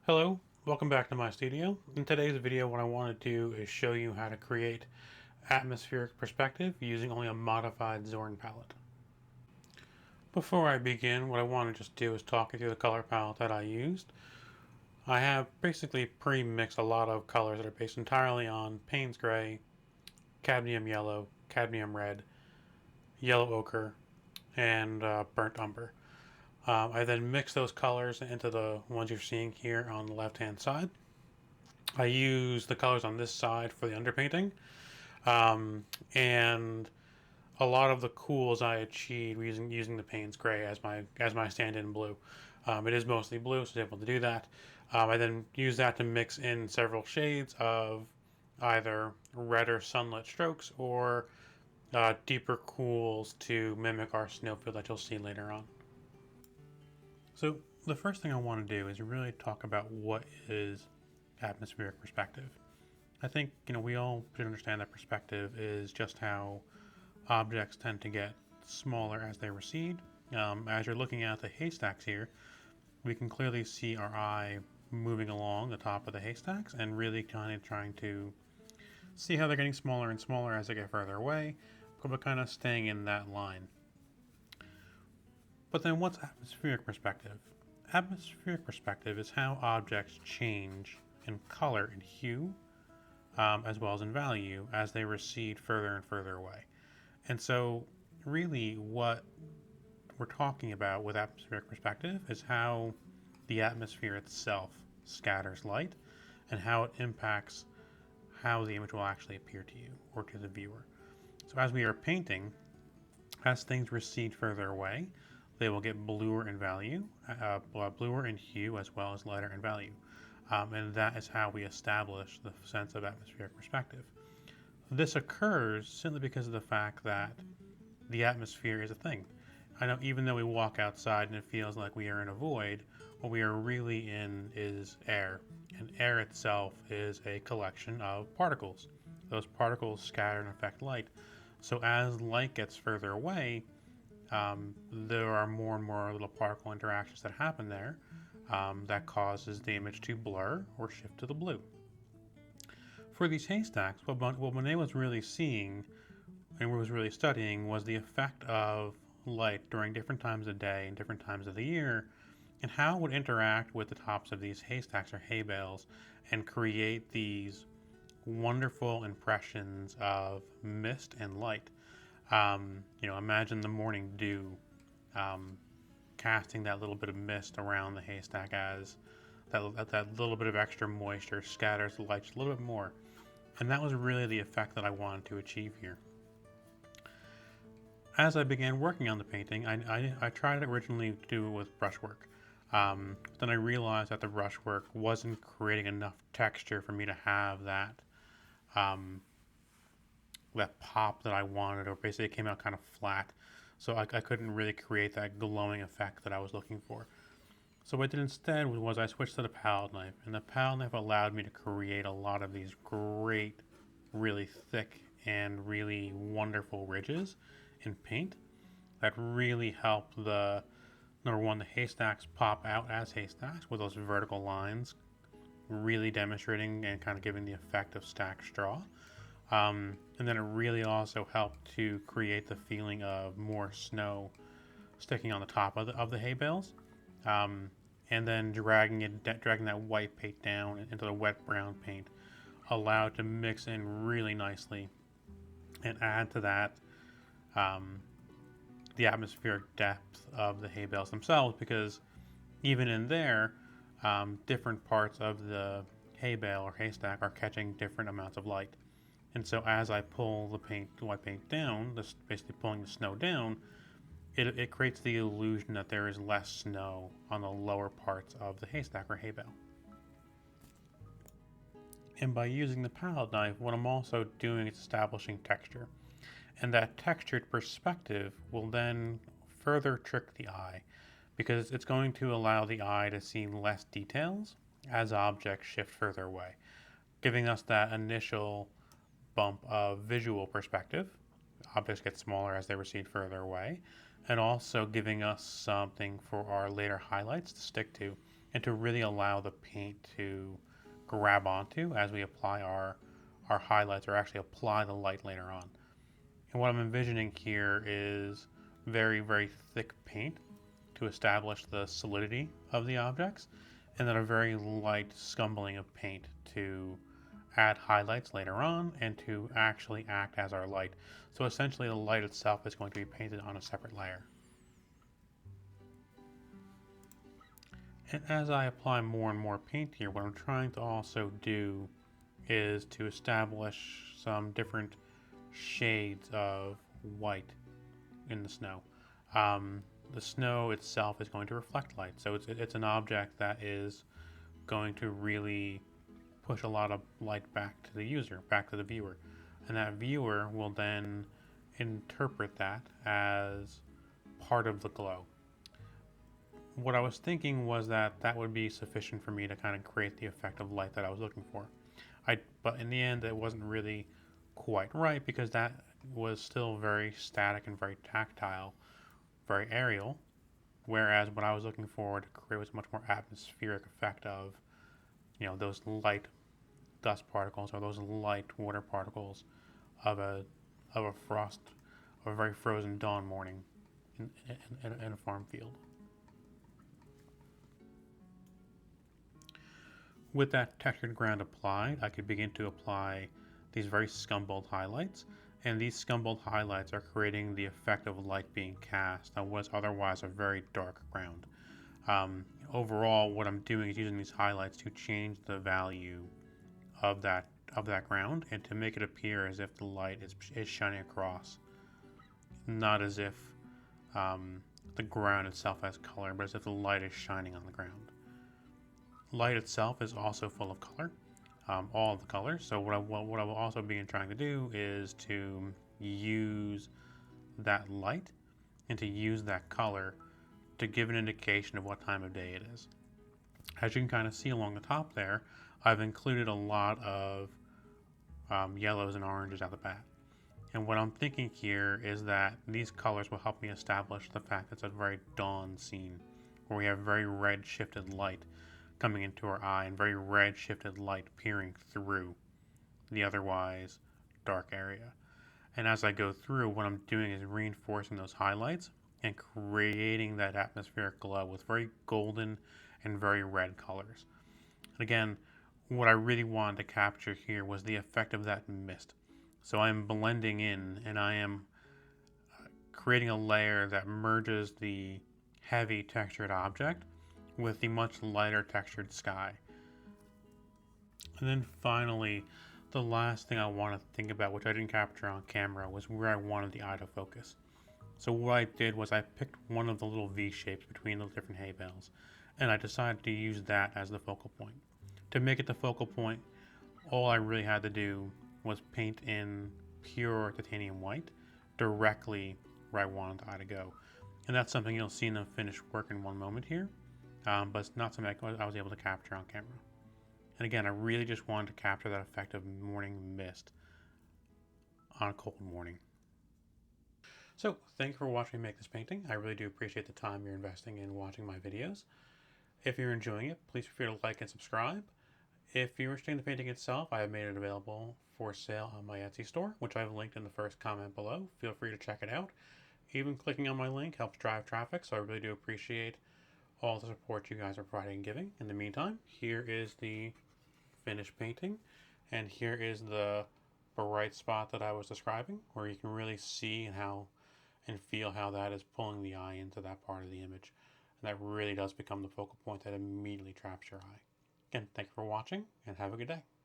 Hello, welcome back to my studio. In today's video, what I want to do is show you how to create atmospheric perspective using only a modified Zorn palette. Before I begin, what I want to just do is talk you through the color palette that I used. I have basically pre-mixed a lot of colors that are based entirely on Payne's Gray, cadmium yellow, cadmium red, yellow ochre, and burnt umber. I then mix those colors into the ones you're seeing here on the left hand side. I use the colors on this side for the underpainting, and a lot of the cools I achieved using the Payne's Gray as my stand-in blue. It is mostly blue, so I was able to do that. I then use that to mix in several shades of either redder sunlit strokes or deeper cools to mimic our snowfield that you'll see later on. So the first thing I want to do is really talk about what is atmospheric perspective. I think we all should understand that perspective is just how objects tend to get smaller as they recede. As you're looking at the haystacks here, we can clearly see our eye moving along the top of the haystacks and really kind of trying to see how they're getting smaller and smaller as they get further away, but kind of staying in that line. But then what's atmospheric perspective? Atmospheric perspective is how objects change in color and hue, as well as in value, as they recede further and further away. And so, really, what we're talking about with atmospheric perspective is how the atmosphere itself scatters light and how it impacts how the image will actually appear to you or to the viewer. So, as we are painting, as things recede further away, they will get bluer in value, bluer in hue, as well as lighter in value. And that is how we establish the sense of atmospheric perspective. This occurs simply because of the fact that the atmosphere is a thing. I know even though we walk outside and it feels like we are in a void, what we are really in is air. And air itself is a collection of particles. Those particles scatter and affect light. So as light gets further away, there are more and more little particle interactions that happen there that causes the image to blur or shift to the blue. For these haystacks, what Monet was really seeing and was really studying was the effect of light during different times of day and different times of the year, and how it would interact with the tops of these haystacks or hay bales and create these wonderful impressions of mist and light. Imagine the morning dew casting that little bit of mist around the haystack as that little bit of extra moisture scatters the light just a little bit more. And that was really the effect that I wanted to achieve here. As I began working on the painting, I tried to originally do it with brushwork. Then I realized that the brushwork wasn't creating enough texture for me to have that pop that I wanted, or basically it came out kind of flat. So I couldn't really create that glowing effect that I was looking for. So what I did instead was I switched to the palette knife, and the palette knife allowed me to create a lot of these great, really thick and really wonderful ridges in paint that really helped number one, the haystacks pop out as haystacks with those vertical lines, really demonstrating and kind of giving the effect of stacked straw. And then it really also helped to create the feeling of more snow sticking on the top of the hay bales. And then dragging that white paint down into the wet brown paint allowed to mix in really nicely and add to that the atmospheric depth of the hay bales themselves, because even in there, different parts of the hay bale or haystack are catching different amounts of light. And so as I pull the white paint down, basically pulling the snow down, it creates the illusion that there is less snow on the lower parts of the haystack or hay bale. And by using the palette knife, what I'm also doing is establishing texture. And that textured perspective will then further trick the eye, because it's going to allow the eye to see less details as objects shift further away, giving us that initial bump of visual perspective. Objects get smaller as they recede further away, and also giving us something for our later highlights to stick to and to really allow the paint to grab onto as we apply our highlights, or actually apply the light later on. And what I'm envisioning here is very, very thick paint to establish the solidity of the objects, and then a very light scumbling of paint to add highlights later on and to actually act as our light. So essentially the light itself is going to be painted on a separate layer. And as I apply more and more paint here, what I'm trying to also do is to establish some different shades of white in the snow. The snow itself is going to reflect light, so it's an object that is going to really push a lot of light back to the user, back to the viewer, and that viewer will then interpret that as part of the glow. What I was thinking was that that would be sufficient for me to kind of create the effect of light that I was looking for. But in the end, it wasn't really quite right, because that was still very static and very tactile, very aerial, whereas what I was looking for to create was a much more atmospheric effect of, those light dust particles or those light water particles of a frost, of a very frozen dawn morning in a farm field. With that textured ground applied, I could begin to apply these very scumbled highlights, and these scumbled highlights are creating the effect of light being cast on what is otherwise a very dark ground. Overall, what I'm doing is using these highlights to change the value of that ground, and to make it appear as if the light is shining across, not as if the ground itself has color, but as if the light is shining on the ground. Light itself is also full of color, all of the colors. So what I will also be trying to do is to use that light and to use that color to give an indication of what time of day it is. As you can kind of see along the top there, I've included a lot of yellows and oranges at the bat. And what I'm thinking here is that these colors will help me establish the fact that it's a very dawn scene, where we have very red shifted light coming into our eye and very red shifted light peering through the otherwise dark area. And as I go through, what I'm doing is reinforcing those highlights and creating that atmospheric glow with very golden and very red colors. And again, what I really wanted to capture here was the effect of that mist. So I'm blending in, and I am creating a layer that merges the heavy textured object with the much lighter textured sky. And then finally, the last thing I want to think about, which I didn't capture on camera, was where I wanted the eye to focus. So what I did was I picked one of the little V shapes between the different hay bales, and I decided to use that as the focal point. To make it the focal point, all I really had to do was paint in pure titanium white directly where I wanted the eye to go. And that's something you'll see in the finished work in one moment here. But it's not something I was able to capture on camera. And again, I really just wanted to capture that effect of morning mist on a cold morning. So, thank you for watching me make this painting. I really do appreciate the time you're investing in watching my videos. If you're enjoying it, please feel free to like and subscribe. If you're interested in the painting itself, I have made it available for sale on my Etsy store, which I've linked in the first comment below. Feel free to check it out. Even clicking on my link helps drive traffic, so I really do appreciate all the support you guys are providing and giving. In the meantime, here is the finished painting, and here is the bright spot that I was describing, where you can really see and feel how that is pulling the eye into that part of the image. And that really does become the focal point that immediately traps your eye. Again, thank you for watching, and have a good day.